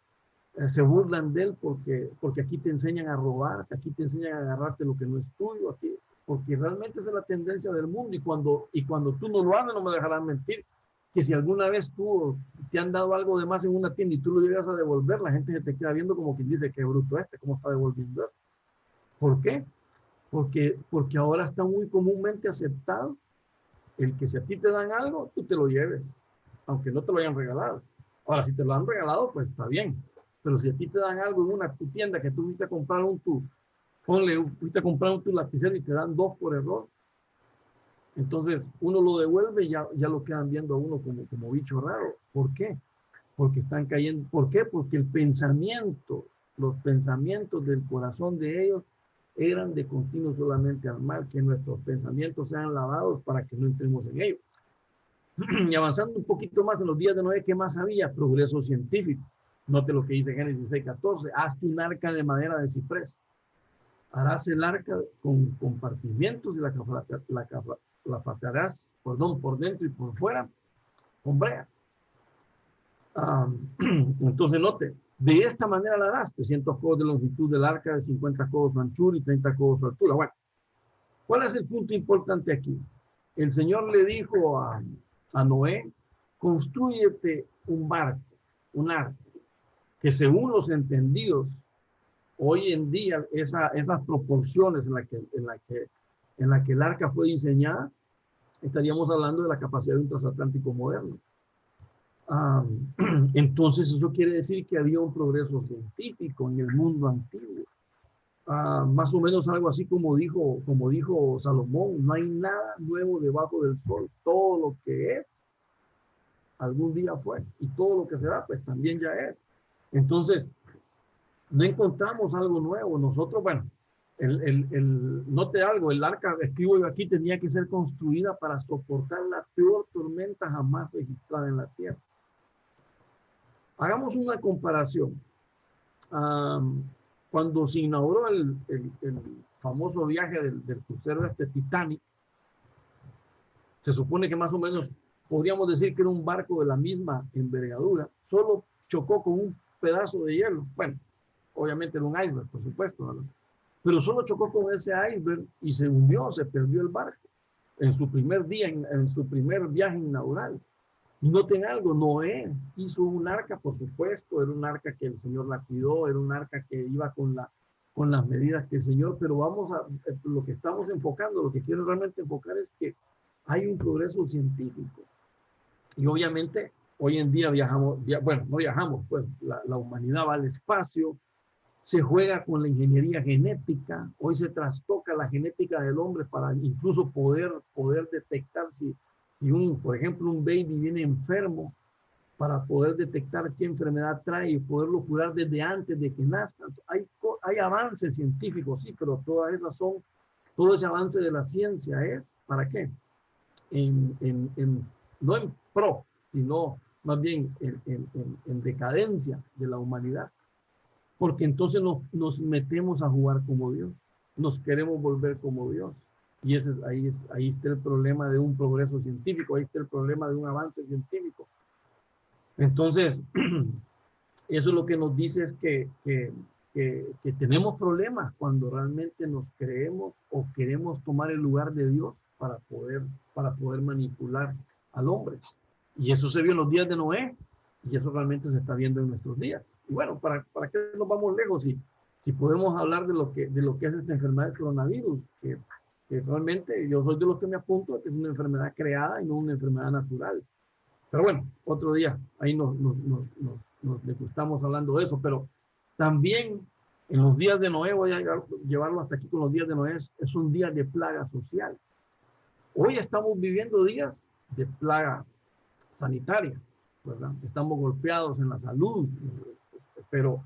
se burlan de él porque aquí te enseñan a robar, aquí te enseñan a agarrarte lo que no es tuyo, aquí, porque realmente esa es la tendencia del mundo, y cuando tú no lo hagas, no me dejarás mentir, que si alguna vez te han dado algo de más en una tienda y tú lo llegas a devolver, la gente se te queda viendo como quien dice, qué bruto cómo está devolviendo esto. ¿Por qué? Porque ahora está muy comúnmente aceptado el que si a ti te dan algo, tú te lo lleves, aunque no te lo hayan regalado. Ahora, si te lo han regalado, pues está bien. Pero si a ti te dan algo en tu tienda que tú fuiste a comprar fuiste a comprar tu lapicero y te dan 2 por error, entonces uno lo devuelve y ya lo quedan viendo a uno como bicho raro. ¿Por qué? Porque están cayendo. ¿Por qué? Porque los pensamientos del corazón de ellos eran de continuo solamente al mal, que nuestros pensamientos sean lavados para que no entremos en ellos. Y avanzando un poquito más en los días de Noé, ¿qué más había? Progreso científico. Note lo que dice Génesis 6:14. Hazte un arca de madera de ciprés. Harás el arca con compartimientos y la patearás, perdón, por dentro y por fuera con brea. Entonces note, de esta manera la harás, 300 codos de longitud del arca, de 50 codos de anchura y 30 codos de altura. Bueno, ¿cuál es el punto importante aquí? El Señor le dijo a Noé, constrúyete un barco, un arca, que según los entendidos, hoy en día esas proporciones en la que el arca fue diseñada, estaríamos hablando de la capacidad de un transatlántico moderno. Entonces eso quiere decir que había un progreso científico en el mundo antiguo. Más o menos algo así como dijo Salomón, no hay nada nuevo debajo del sol, todo lo que es, algún día fue, y todo lo que será, pues también ya es. Entonces, no encontramos algo nuevo. Nosotros, bueno, note algo, el arca, escribo yo aquí, tenía que ser construida para soportar la peor tormenta jamás registrada en la tierra. Hagamos una comparación. Cuando se inauguró el famoso viaje del crucero Titanic, se supone que más o menos podríamos decir que era un barco de la misma envergadura, solo chocó con un pedazo de hielo. Bueno, obviamente era un iceberg, por supuesto, ¿verdad? Pero solo chocó con ese iceberg y se hundió, se perdió el barco en su primer día, en su primer viaje inaugural. Y noten algo, Noé hizo un arca, por supuesto, era un arca que el Señor la cuidó, era un arca que iba con las medidas que el Señor, pero lo que estamos enfocando, lo que quiero realmente enfocar es que hay un progreso científico. Y obviamente, hoy en día no viajamos, pues la humanidad va al espacio, se juega con la ingeniería genética, hoy se trastoca la genética del hombre para incluso poder detectar si por ejemplo, un baby viene enfermo, para poder detectar qué enfermedad trae y poderlo curar desde antes de que nazca. Hay avances científicos, sí, pero todo ese avance de la ciencia es, ¿para qué? No en pro, sino más bien en decadencia de la humanidad. Porque entonces nos metemos a jugar como Dios, nos queremos volver como Dios. Y ahí está el problema de un progreso científico, ahí está el problema de un avance científico. Entonces, eso es lo que nos dice es que tenemos problemas cuando realmente nos creemos o queremos tomar el lugar de Dios para poder manipular al hombre. Y eso se vio en los días de Noé y eso realmente se está viendo en nuestros días. Y bueno, ¿para qué nos vamos lejos? Si podemos hablar de lo que es esta enfermedad del coronavirus, que realmente yo soy de los que me apunto a que es una enfermedad creada y no una enfermedad natural. Pero bueno, otro día, ahí nos estamos hablando de eso, pero también en los días de Noé, voy a llevarlo hasta aquí con los días de Noé, es un día de plaga social. Hoy estamos viviendo días de plaga sanitaria, ¿verdad? Estamos golpeados en la salud, pero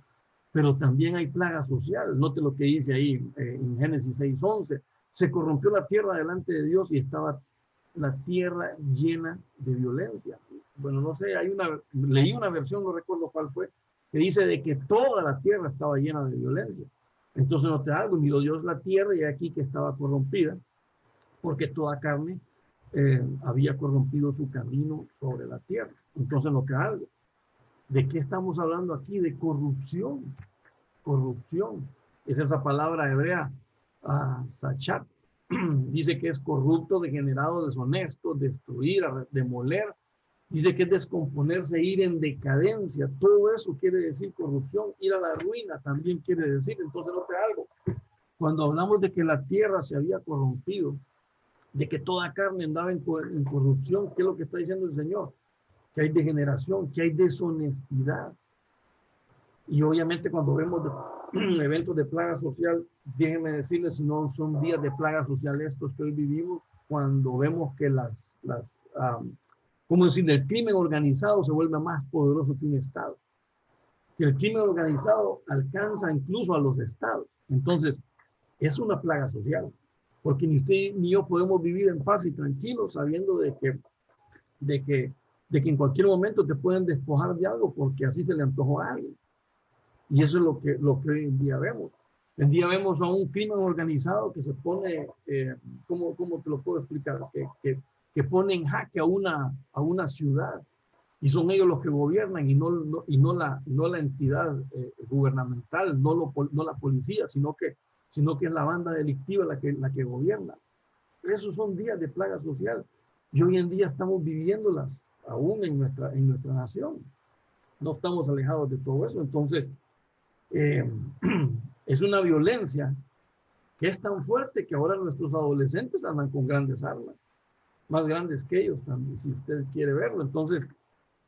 también hay plaga social. Note lo que dice ahí en Génesis 6:11. Se corrompió la tierra delante de Dios y estaba la tierra llena de violencia. Bueno, no sé, leí una versión, no recuerdo cuál fue, que dice de que toda la tierra estaba llena de violencia. Entonces note algo, miró Dios la tierra y aquí que estaba corrompida, porque toda carne había corrompido su camino sobre la tierra. Entonces note algo. ¿De qué estamos hablando aquí? De corrupción. Corrupción. Es esa palabra hebrea, sachat. Dice que es corrupto, degenerado, deshonesto, destruir, demoler. Dice que es descomponerse, ir en decadencia. Todo eso quiere decir corrupción. Ir a la ruina también quiere decir. Entonces, note algo. Cuando hablamos de que la tierra se había corrompido, de que toda carne andaba en corrupción, ¿qué es lo que está diciendo el Señor? Que hay degeneración, que hay deshonestidad. Y obviamente cuando vemos eventos de plaga social, déjenme decirles, no son días de plaga social estos que hoy vivimos, cuando vemos que ¿cómo decir? El crimen organizado se vuelve más poderoso que un Estado. Que el crimen organizado alcanza incluso a los Estados. Entonces, es una plaga social, porque ni usted ni yo podemos vivir en paz y tranquilos sabiendo de que, de que en cualquier momento te pueden despojar de algo porque así se le antojó a alguien. Y eso es lo que hoy en día vemos. Hoy en día vemos a un crimen organizado que se pone, ¿cómo te lo puedo explicar? Que pone en jaque a una ciudad y son ellos los que gobiernan y no la entidad gubernamental, no la policía, sino que es la banda delictiva la que gobierna. Esos son días de plaga social y hoy en día estamos viviéndolas aún en nuestra nación. No estamos alejados de todo eso. Entonces, es una violencia que es tan fuerte que ahora nuestros adolescentes andan con grandes armas, más grandes que ellos también, si usted quiere verlo. Entonces,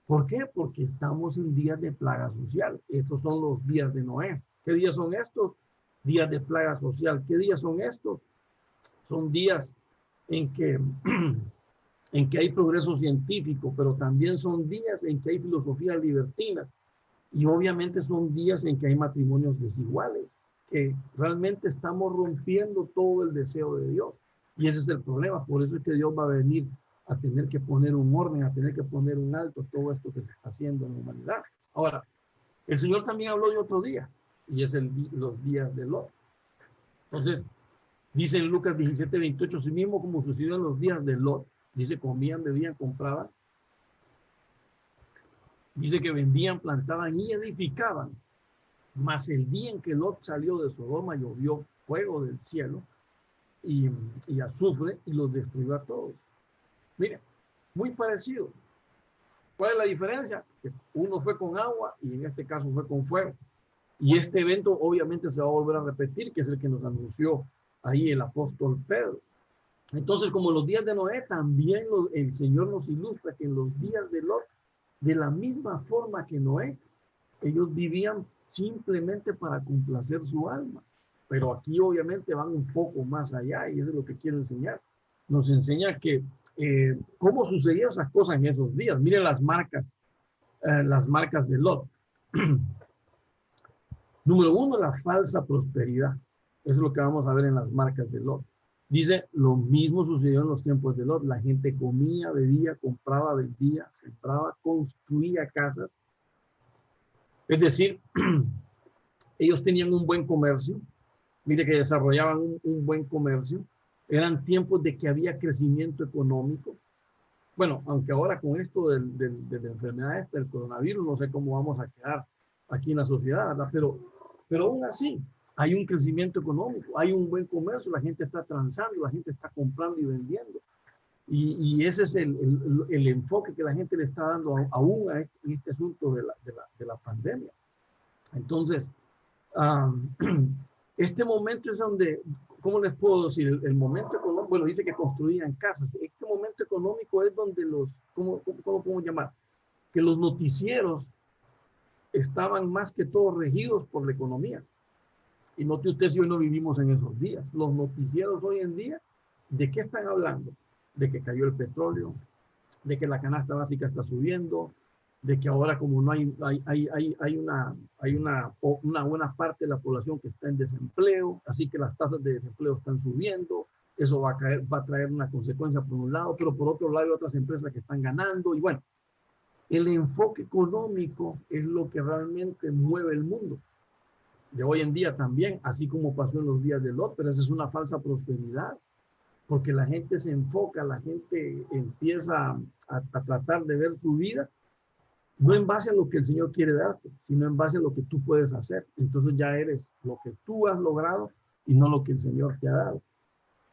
¿por qué? Porque estamos en días de plaga social. Estos son los días de Noé. ¿Qué días son estos? Días de plaga social. ¿Qué días son estos? Son días en que, en que hay progreso científico, pero también son días en que hay filosofías libertinas. Y obviamente son días en que hay matrimonios desiguales, que realmente estamos rompiendo todo el deseo de Dios. Y ese es el problema. Por eso es que Dios va a venir a tener que poner un orden, a tener que poner un alto a todo esto que se está haciendo en la humanidad. Ahora, el Señor también habló de otro día, y es los días de Lot. Entonces, dice en Lucas 17:28, así mismo como sucedió en los días de Lot, dice, comían, bebían, compraban. Dice que vendían, plantaban y edificaban. Mas el día en que Lot salió de Sodoma, llovió fuego del cielo y azufre y los destruyó a todos. Mire, muy parecido. ¿Cuál es la diferencia? Que uno fue con agua y en este caso fue con fuego. Y este evento obviamente se va a volver a repetir, que es el que nos anunció ahí el apóstol Pedro. Entonces, como en los días de Noé, también el Señor nos ilustra que en los días de Lot, de la misma forma que Noé, ellos vivían simplemente para complacer su alma. Pero aquí obviamente van un poco más allá y eso es lo que quiero enseñar. Nos enseña que cómo sucedían esas cosas en esos días. Miren las marcas de Lot. Número uno, la falsa prosperidad. Eso es lo que vamos a ver en las marcas de Lot. Dice, lo mismo sucedió en los tiempos de Lot. La gente comía, bebía, compraba, vendía, sembraba, construía casas. Es decir, ellos tenían un buen comercio. Mire que desarrollaban un buen comercio. Eran tiempos de que había crecimiento económico. Bueno, aunque ahora con esto de la enfermedad del coronavirus, no sé cómo vamos a quedar aquí en la sociedad, ¿verdad? Pero aún así, hay un crecimiento económico, hay un buen comercio, la gente está transando, la gente está comprando y vendiendo. Y ese es el enfoque que la gente le está dando aún en este asunto de la pandemia. Entonces, este momento es donde, ¿cómo les puedo decir? El momento económico, bueno, dice que construían casas. Este momento económico es donde ¿cómo podemos llamar? Que los noticieros estaban más que todo regidos por la economía. Y note usted si hoy no vivimos en esos días. Los noticieros hoy en día, ¿de qué están hablando? De que cayó el petróleo, de que la canasta básica está subiendo, de que ahora como no hay una buena parte de la población que está en desempleo, así que las tasas de desempleo están subiendo, eso va a traer una consecuencia por un lado, pero por otro lado hay otras empresas que están ganando y bueno, el enfoque económico es lo que realmente mueve el mundo de hoy en día también, así como pasó en los días de Lot, pero esa es una falsa prosperidad, porque la gente se enfoca, la gente empieza a tratar de ver su vida no en base a lo que el Señor quiere darte, sino en base a lo que tú puedes hacer. Entonces ya eres lo que tú has logrado y no lo que el Señor te ha dado.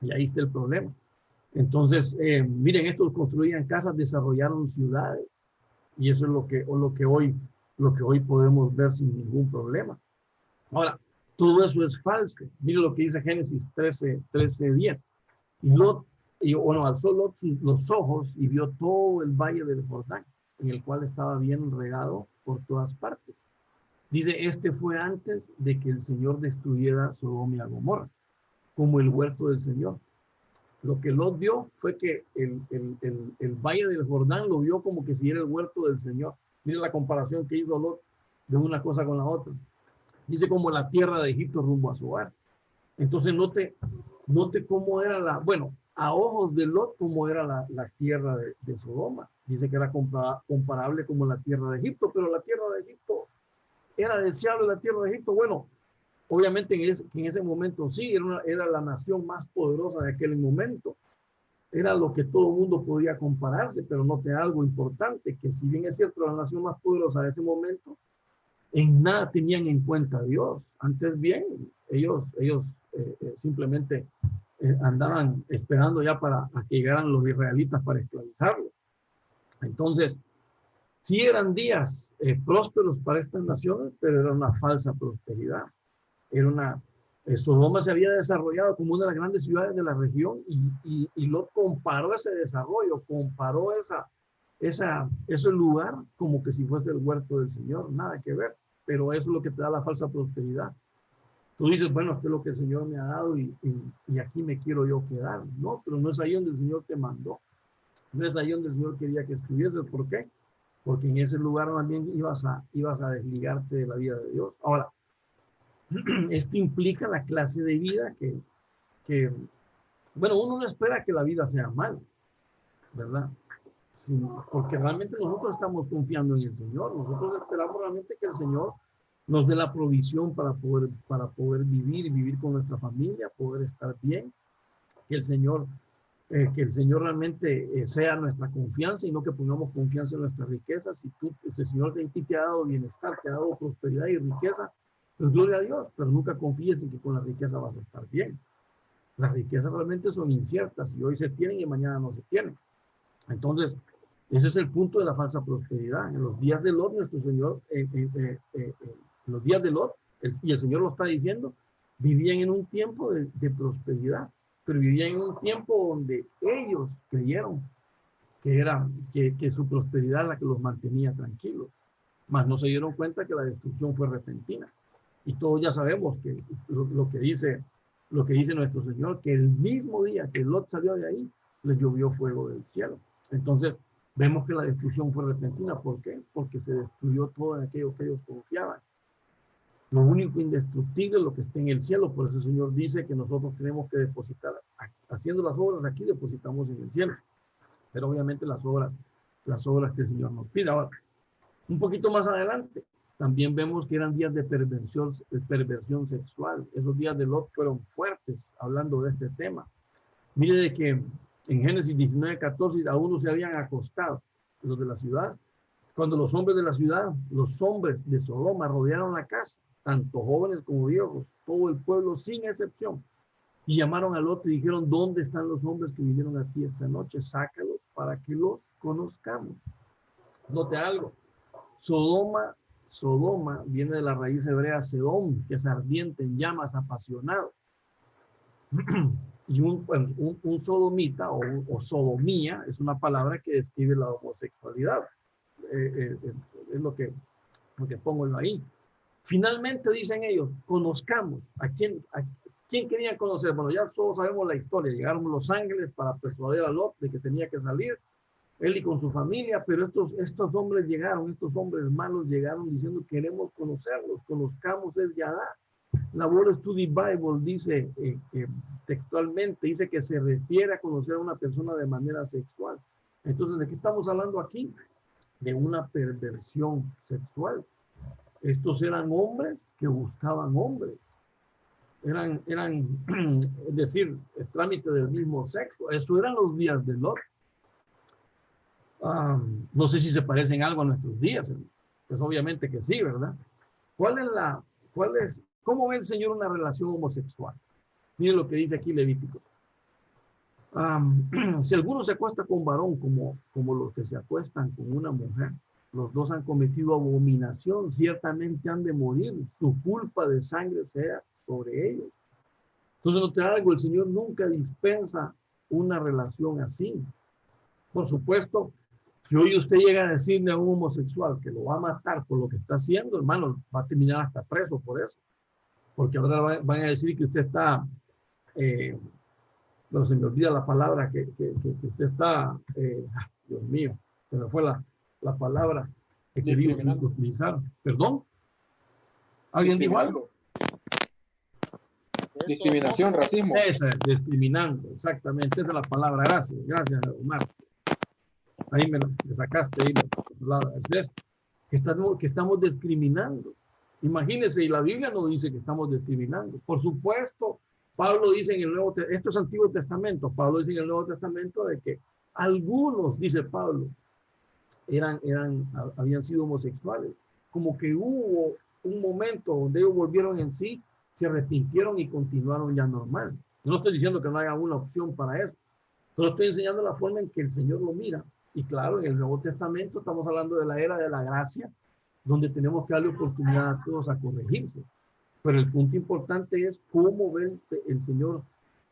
Y ahí está el problema. Entonces, miren, estos construían casas, desarrollaron ciudades y eso es lo que hoy podemos ver sin ningún problema. Ahora, todo eso es falso. Miren lo que dice Génesis 13:10. Bueno, alzó Lot los ojos y vio todo el valle del Jordán, en el cual estaba bien regado por todas partes. Dice, este fue antes de que el Señor destruyera Sodoma y Gomorra, como el huerto del Señor. Lo que Lot vio fue que el valle del Jordán lo vio como que si era el huerto del Señor. Mire la comparación que hizo Lot de una cosa con la otra. Dice como la tierra de Egipto rumbo a su hogar. Entonces note cómo era bueno, a ojos de Lot, cómo era la tierra de Sodoma. Dice que era comparable como la tierra de Egipto, pero la tierra de Egipto era deseable, la tierra de Egipto. Bueno, obviamente en ese momento sí, era la nación más poderosa de aquel momento. Era lo que todo el mundo podía compararse, pero note algo importante, que si bien es cierto la nación más poderosa de ese momento, en nada tenían en cuenta a Dios. Antes bien, ellos simplemente andaban esperando ya para que llegaran los israelitas para esclavizarlos. Entonces, sí eran días prósperos para estas naciones, pero era una falsa prosperidad. Sodoma se había desarrollado como una de las grandes ciudades de la región y Lot comparó ese desarrollo, comparó ese lugar como que si fuese el huerto del Señor, nada que ver, pero eso es lo que te da la falsa prosperidad. Tú dices, bueno, esto es lo que el Señor me ha dado y aquí me quiero yo quedar. No, pero no es ahí donde el Señor te mandó. No es ahí donde el Señor quería que estuvieses. ¿Por qué? Porque en ese lugar también ibas a desligarte de la vida de Dios. Ahora, esto implica la clase de vida bueno, uno no espera que la vida sea mala, ¿verdad? Porque realmente nosotros estamos confiando en el Señor. Nosotros esperamos realmente que el Señor nos dé la provisión para poder vivir y vivir con nuestra familia, poder estar bien, que el Señor realmente sea nuestra confianza y no que pongamos confianza en nuestras riquezas. Si el Señor te ha dado bienestar, te ha dado prosperidad y riqueza, pues gloria a Dios, pero nunca confíes en que con la riqueza vas a estar bien. Las riquezas realmente son inciertas y hoy se tienen y mañana no se tienen. Entonces, ese es el punto de la falsa prosperidad. En los días de Lot, nuestro Señor, en los días de Lot, y el Señor lo está diciendo, vivían en un tiempo de prosperidad, pero vivían en un tiempo donde ellos creyeron que su prosperidad es la que los mantenía tranquilos, mas no se dieron cuenta que la destrucción fue repentina. Y todos ya sabemos que lo que dice nuestro Señor, que el mismo día que Lot salió de ahí, les llovió fuego del cielo. Entonces, vemos que la destrucción fue repentina. ¿Por qué? Porque se destruyó todo en aquello que ellos confiaban. Lo único indestructible es lo que está en el cielo. Por eso el Señor dice que nosotros tenemos que depositar, haciendo las obras aquí, depositamos en el cielo. Pero obviamente las obras que el Señor nos pide. Ahora, un poquito más adelante, también vemos que eran días de perversión sexual. Esos días de Lot fueron fuertes, hablando de este tema. Mire de que en Génesis 19:14, aún no se habían acostado los de la ciudad. Cuando los hombres de la ciudad, los hombres de Sodoma rodearon la casa, tanto jóvenes como viejos, todo el pueblo sin excepción, y llamaron a Lot y dijeron, ¿dónde están los hombres que vinieron aquí esta noche? Sácalos para que los conozcamos. Note algo. Sodoma viene de la raíz hebrea Sedom, que es ardiente, en llamas, apasionado. Y un sodomita o sodomía es una palabra que describe la homosexualidad. Es lo que pongo ahí. Finalmente dicen ellos, conozcamos. ¿A quién querían conocer? Bueno, ya todos sabemos la historia. Llegaron los ángeles para persuadir a Lot de que tenía que salir, él y con su familia, pero estos hombres hombres malos llegaron diciendo, queremos conocerlos, conozcamos el Yadá. La World Study Bible dice textualmente, dice que se refiere a conocer a una persona de manera sexual. Entonces, ¿de qué estamos hablando aquí? De una perversión sexual. Estos eran hombres que buscaban hombres. Eran es decir, el trámite del mismo sexo. Eso eran los días de Lot. No sé si se parecen algo a nuestros días. Pues obviamente que sí, ¿verdad? ¿Cómo ve el Señor una relación homosexual? Miren lo que dice aquí Levítico. Si alguno se acuesta con varón como los que se acuestan con una mujer, los dos han cometido abominación, ciertamente han de morir, su culpa de sangre sea sobre ellos. Entonces, no te algo, el Señor nunca dispensa una relación así. Por supuesto, si hoy usted llega a decirle a un homosexual que lo va a matar por lo que está haciendo, hermano, va a terminar hasta preso por eso. Porque ahora van a decir que usted está, bueno, se me olvida la palabra, que usted está, Dios mío, se me fue la palabra que quería utilizar. ¿Perdón? ¿Alguien dijo algo? Discriminación, racismo. Esa es, discriminando, exactamente, esa es la palabra. Gracias, Omar. Ahí me sacaste, ahí que estamos discriminando. Imagínense, y la Biblia no dice que estamos discriminando. Por supuesto, Pablo dice en el Nuevo Testamento, esto es Antiguo Testamento, Pablo dice en el Nuevo Testamento de que algunos, dice Pablo, habían sido homosexuales. Como que hubo un momento donde ellos volvieron en sí, se arrepintieron y continuaron ya normal. No estoy diciendo que no haya una opción para eso, solo estoy enseñando la forma en que el Señor lo mira. Y claro, en el Nuevo Testamento estamos hablando de la era de la gracia, donde tenemos que darle oportunidad a todos a corregirse. Pero el punto importante es cómo ve el Señor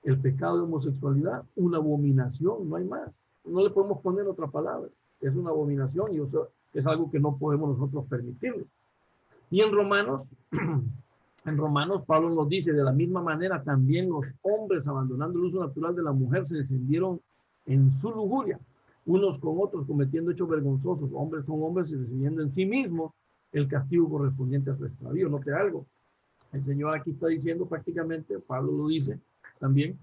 el pecado de homosexualidad, una abominación, no hay más. No le podemos poner otra palabra. Es una abominación y eso es algo que no podemos nosotros permitirle. Y en Romanos Pablo nos dice, de la misma manera también los hombres, abandonando el uso natural de la mujer, se encendieron en su lujuria, unos con otros cometiendo hechos vergonzosos, hombres con hombres y recibiendo en sí mismos el castigo correspondiente a su extravío. Note algo, el Señor aquí está diciendo prácticamente, Pablo lo dice también,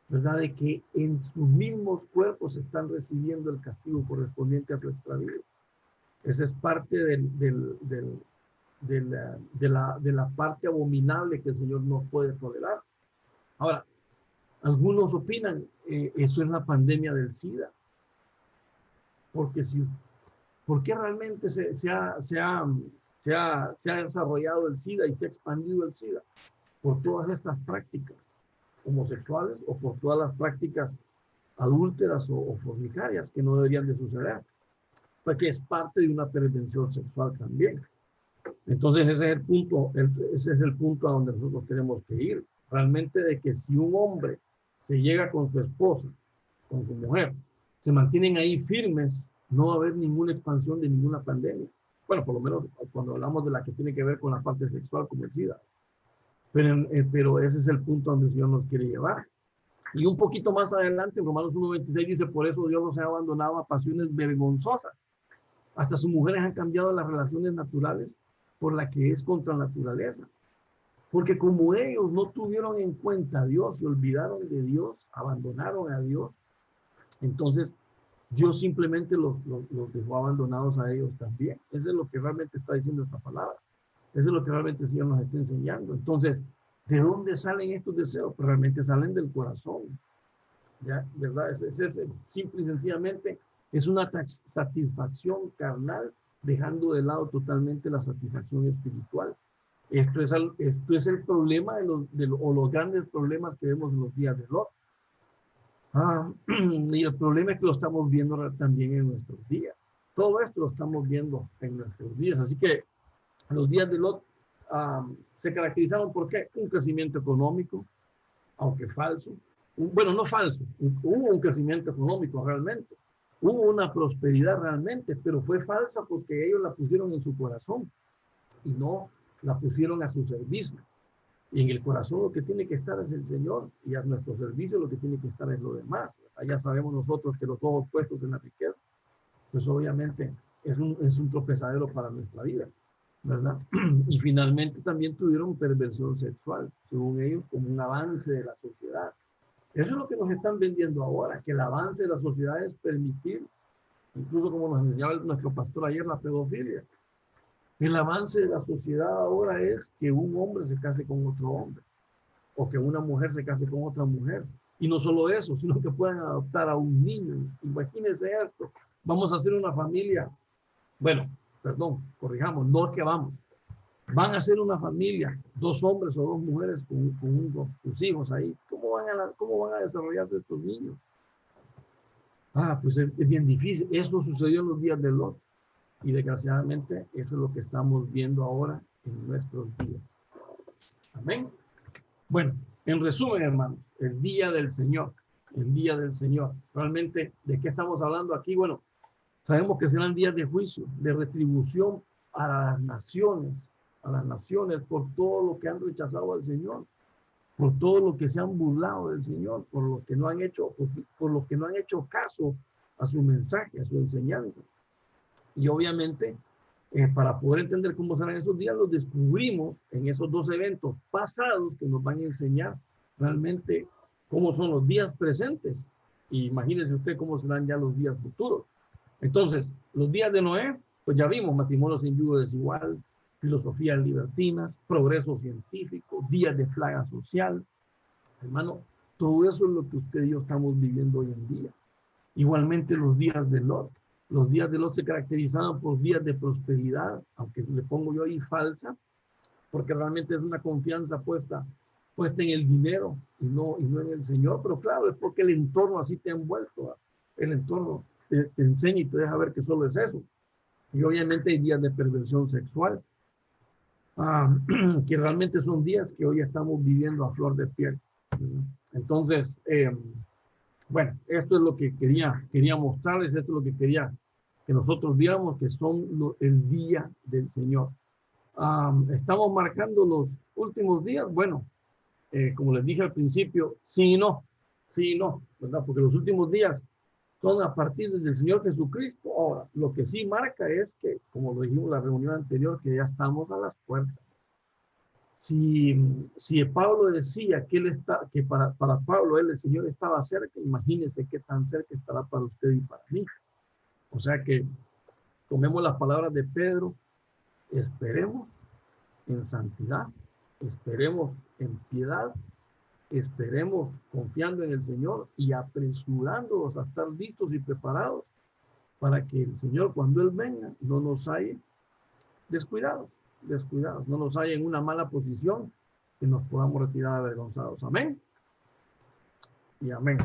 ¿verdad? De que en sus mismos cuerpos están recibiendo el castigo correspondiente a su extravío. Esa es parte de la parte abominable que el Señor no puede tolerar. Ahora, algunos opinan, eso es la pandemia del SIDA. Porque ¿por qué realmente se ha desarrollado el SIDA y se ha expandido el SIDA? Por todas estas prácticas homosexuales o por todas las prácticas adúlteras o fornicarias que no deberían de suceder, porque es parte de una perversión sexual también. Entonces ese es el punto a donde nosotros tenemos que ir, realmente, de que si un hombre se llega con su esposa, con su mujer, se mantienen ahí firmes, no va a haber ninguna expansión de ninguna pandemia. Bueno, por lo menos cuando hablamos de la que tiene que ver con la parte sexual como el SIDA. Pero ese es el punto donde el Señor nos quiere llevar. Y un poquito más adelante, en Romanos 1:26 dice, por eso Dios los ha abandonado a pasiones vergonzosas. Hasta sus mujeres han cambiado las relaciones naturales por la que es contra la naturaleza. Porque como ellos no tuvieron en cuenta a Dios, se olvidaron de Dios, abandonaron a Dios, entonces Dios simplemente los dejó abandonados a ellos también. Eso es lo que realmente está diciendo esta palabra. Eso es lo que realmente el Señor nos está enseñando. Entonces, ¿de dónde salen estos deseos? Pues realmente salen del corazón. ¿Ya? ¿Verdad? Es simple y sencillamente es una satisfacción carnal, dejando de lado totalmente la satisfacción espiritual. Esto es el problema o los grandes problemas que vemos en los días de Lot. Y el problema es que lo estamos viendo también en nuestros días. Todo esto lo estamos viendo en nuestros días. Así que los días de Lot se caracterizaron por ¿qué? Un crecimiento económico, aunque falso. Bueno, no falso, hubo un crecimiento económico realmente, hubo una prosperidad realmente, pero fue falsa porque ellos la pusieron en su corazón y no la pusieron a su servicio. Y en el corazón lo que tiene que estar es el Señor, y a nuestro servicio lo que tiene que estar es lo demás. Ya sabemos nosotros que los ojos puestos en la riqueza, pues obviamente es un tropezadero para nuestra vida, ¿verdad? Y finalmente también tuvieron perversión sexual, según ellos, como un avance de la sociedad. Eso es lo que nos están vendiendo ahora, que el avance de la sociedad es permitir, incluso como nos enseñaba nuestro pastor ayer, la pedofilia. El avance de la sociedad ahora es que un hombre se case con otro hombre, o que una mujer se case con otra mujer. Y no solo eso, sino que puedan adoptar a un niño. Imagínense esto, vamos a hacer una familia, bueno, perdón, corrijamos, no es que van a ser una familia, 2 hombres o 2 mujeres con sus hijos ahí. ¿Cómo van a desarrollarse estos niños? Pues es bien difícil. Eso sucedió en los días de Lot. Y desgraciadamente eso es lo que estamos viendo ahora en nuestros días. Amén. Bueno, en resumen, hermanos, el día del Señor. El día del Señor. Realmente, ¿de qué estamos hablando aquí? Bueno, sabemos que serán días de juicio, de retribución a las naciones por todo lo que han rechazado al Señor, por todo lo que se han burlado del Señor, por lo que no han hecho caso a su mensaje, a su enseñanza. Y obviamente, para poder entender cómo serán esos días, los descubrimos en esos 2 eventos pasados que nos van a enseñar realmente cómo son los días presentes. Y imagínese usted cómo serán ya los días futuros. Entonces, los días de Noé, pues ya vimos, matrimonio sin yugo desigual, filosofías libertinas, progreso científico, días de plaga social. Hermano, todo eso es lo que usted y yo estamos viviendo hoy en día. Igualmente los días de Lot. Los días de Lot se caracterizaban por días de prosperidad, aunque le pongo yo ahí falsa, porque realmente es una confianza puesta en el dinero y no en el Señor. Pero claro, es porque el entorno así te ha envuelto. El entorno te enseña y te deja ver que solo es eso. Y obviamente hay días de perversión sexual, que realmente son días que hoy estamos viviendo a flor de piel. Entonces, bueno, esto es lo que quería mostrarles, esto es lo que quería que nosotros viéramos, que son el día del Señor. Estamos marcando los últimos días. Bueno, como les dije al principio, sí y no, ¿verdad? Porque los últimos días son a partir del Señor Jesucristo. Ahora, lo que sí marca es que, como lo dijimos en la reunión anterior, que ya estamos a las puertas. Si Pablo decía que para Pablo el Señor estaba cerca, imagínense qué tan cerca estará para usted y para mí. O sea que tomemos las palabras de Pedro, esperemos en santidad, esperemos en piedad, esperemos confiando en el Señor y apresurándonos a estar listos y preparados para que el Señor, cuando Él venga, no nos haya descuidados, no nos haya en una mala posición que nos podamos retirar avergonzados. Amén y amén.